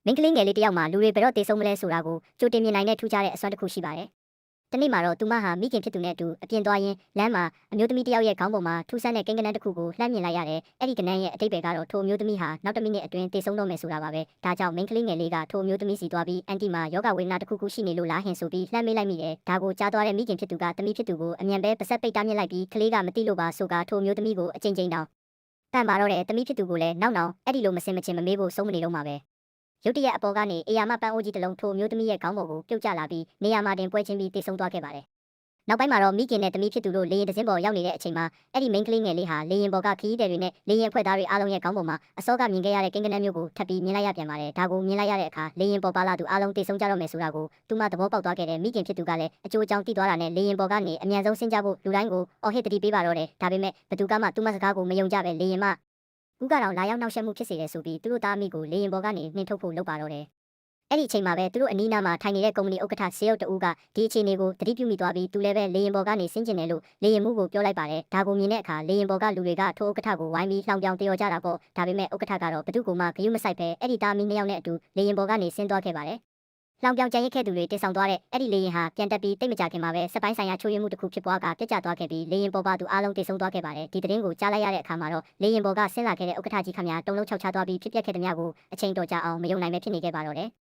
မင်းကလေးငယ်လေးတယောက်မှာလူတွေဘယ်တော့တေဆုံးမလဲဆိုတာကိုကြိုတင်မြင်နိုင်တဲ့ထူးခြားတဲ့အစွမ်းတစ်ခုရှိပါတယ်။တနေ့မှာတော့သူမဟာမိခင်ဖြစ်သူနဲ့အတူအပြင်သွားရင်းလမ်းမှာအမျိုးသမီးတယောက်ရဲ့ခေါင်းပေါ်မှာထူးဆန်းတဲ့ကိန်းဂဏန်းတစ်ခုကိုလှမ်းမြင်လိုက်ရတယ်။အဲ့ဒီကဏန်းရဲ့အတိတ်ပဲကတော့ထိုအမျိုးသမီးဟာနောက်တစ်မိနစ်အတွင်းတေဆုံးတော့မယ်ဆိုတာပါပဲ။ဒါကြောင့်မင်းကလေးငယ်လေးကထိုအမျိုးသမီးစီသွားပြီးအန်တီမှာယောဂဝေဒနာတစ်ခုခုရှိနေလို့လားဟင်ဆိုပြီးလှမ်းမေးလိုက်မိတယ်။ဒါကိုကြားသွားတဲ့မိခင်ဖြစ်သူကသမီးဖြစ်သူကိုအမြန်ပဲပါဆက်ပိတ်တားမြစ်လိုက်ပြီးကလေးကမသိလို့ပါဆိုကထိုအမျိုးသမီးကိုအကြိမ်ကြိမ်တောင်ပန်ပါတော့တဲ့သမီးဖြစ်သူကိုလည်းနောက်အဲ့ဒီလိုမစင်မချင်မမေးဖို့ဆုံးမနေတော့မှာပဲ။ရုတ်တရက်အပေါ်ကနေအေယာမပန်းအိုးကြီးတစ်လုံးထိုအမျိုးသမီးရဲ့ခေါင်းပေါ်ကိုပြုတ်ကျလာပြီးနေရာမှာတင်ပွဲချင်းပြီးတေဆုံးသွားခဲ့ပါတယ်။နောက်ပိုင်းမှာတော့မိခင်နဲ့သမီးဖြစ်သူတို့လေရင်တစင်းပေါ်ရောက်နေတဲ့အချိန်မှာအဲ့ဒီမိန်းကလေးငယ်လေးဟာလေရင်ပေါ်ကခီးတဲ့တွေနဲ့လေရင်အဖွဲ့သားတွေအားလုံးရဲ့ခေါင်းပေါ်မှာအစောကမြင်ခဲ့ရတဲ့ကိန်းဂဏန်းမျိုးကိုထပ်ပြီးမြင်လိုက်ရပြန်ပါတယ်။ဒါကိုမြင်လိုက်ရတဲ့အခါလေရင်ပေါ်ပါလာသူအားလုံးတေဆုံးကြတော့မယ်ဆိုတာကိုသူမသဘောပေါက်သွားခဲ့တဲ့မိခင်ဖြစ်သူကလည်းအကျိုးအကြောင်းသိသွားတာနဲ့လေရင်ပေါ်ကနေအမြန်ဆုံးဆင်းကြဖို့လူတိုင်းကိုအော်ဟစ်တတိပေးပါတော့တယ်။ဒါပေမဲ့ဘသူကမှသူမစကားကိုမယုံကြပဲလေရင်မကူကတော့လာရောက်နှောက်ယှက်မှုဖြစ်စေတယ်ဆိုပြီးသူတို့သားမိကိုလေရင်ပေါ်ကနေနှင်ထုတ်ဖို့လုပ်ပါတော့တယ်။အဲ့ဒီအချိန်မှာပဲသူတို့အနီးနားမှာထိုင်နေတဲ့ကုမ္ပဏီဥက္ကဋ္ဌဆေးရုပ်တူကဒီအခြေအနေကိုသတိပြုမိသွားပြီးသူလည်းပဲလေရင်ပေါ်ကနေဆင်းကျင်တယ်လို့လေရင်မှုကိုပြောလိုက်ပါတယ်။ဒါကိုမြင်တဲ့အခါလေရင်ပေါ်ကလူတွေကထိုဥက္ကဋ္ဌကိုဝိုင်းပြီးလှောင်ပြောင်တရော်ကြတာပေါ့။ဒါပေမဲ့ဥက္ကဋ္ဌကတော့ဘသူ့ကိုမှဂရုမစိုက်ပဲအဲ့ဒီသားမိနှစ်ယောက်နဲ့အတူလေရင်ပေါ်ကနေဆင်းသွားခဲ့ပါတယ်။လောင်ပြောင်ကြံရစ်ခဲ့သူတွေတင်ဆောင်သွားတဲ့အဲ့ဒီလေရင်ဟာပြန်တက်ပြီးတိတ်မကြခင်မှာပဲစပိုင်းဆိုင်ရာချိုးယွင်းမှုတစ်ခုဖြစ်ပွားကပြတ်ကျသွားခဲ့ပြီးလေရင်ပေါ်ပါသူအားလုံးတေဆုံးသွားခဲ့ပါတယ်။ဒီသတင်းကိုကြားလိုက်ရတဲ့အခါမှာတော့လေရင်ပေါ်ကဆင်းလာခဲ့တဲ့ဥက္ကဋ္ဌကြီးခမညာတုံလုံးချောက်ချသွားပြီးဖြစ်ပျက်ခဲ့တဲ့မြကိုအချိန်တော်ကြာအောင်မယုံနိုင်ပဲဖြစ်နေခဲ့ပါတော့တယ်။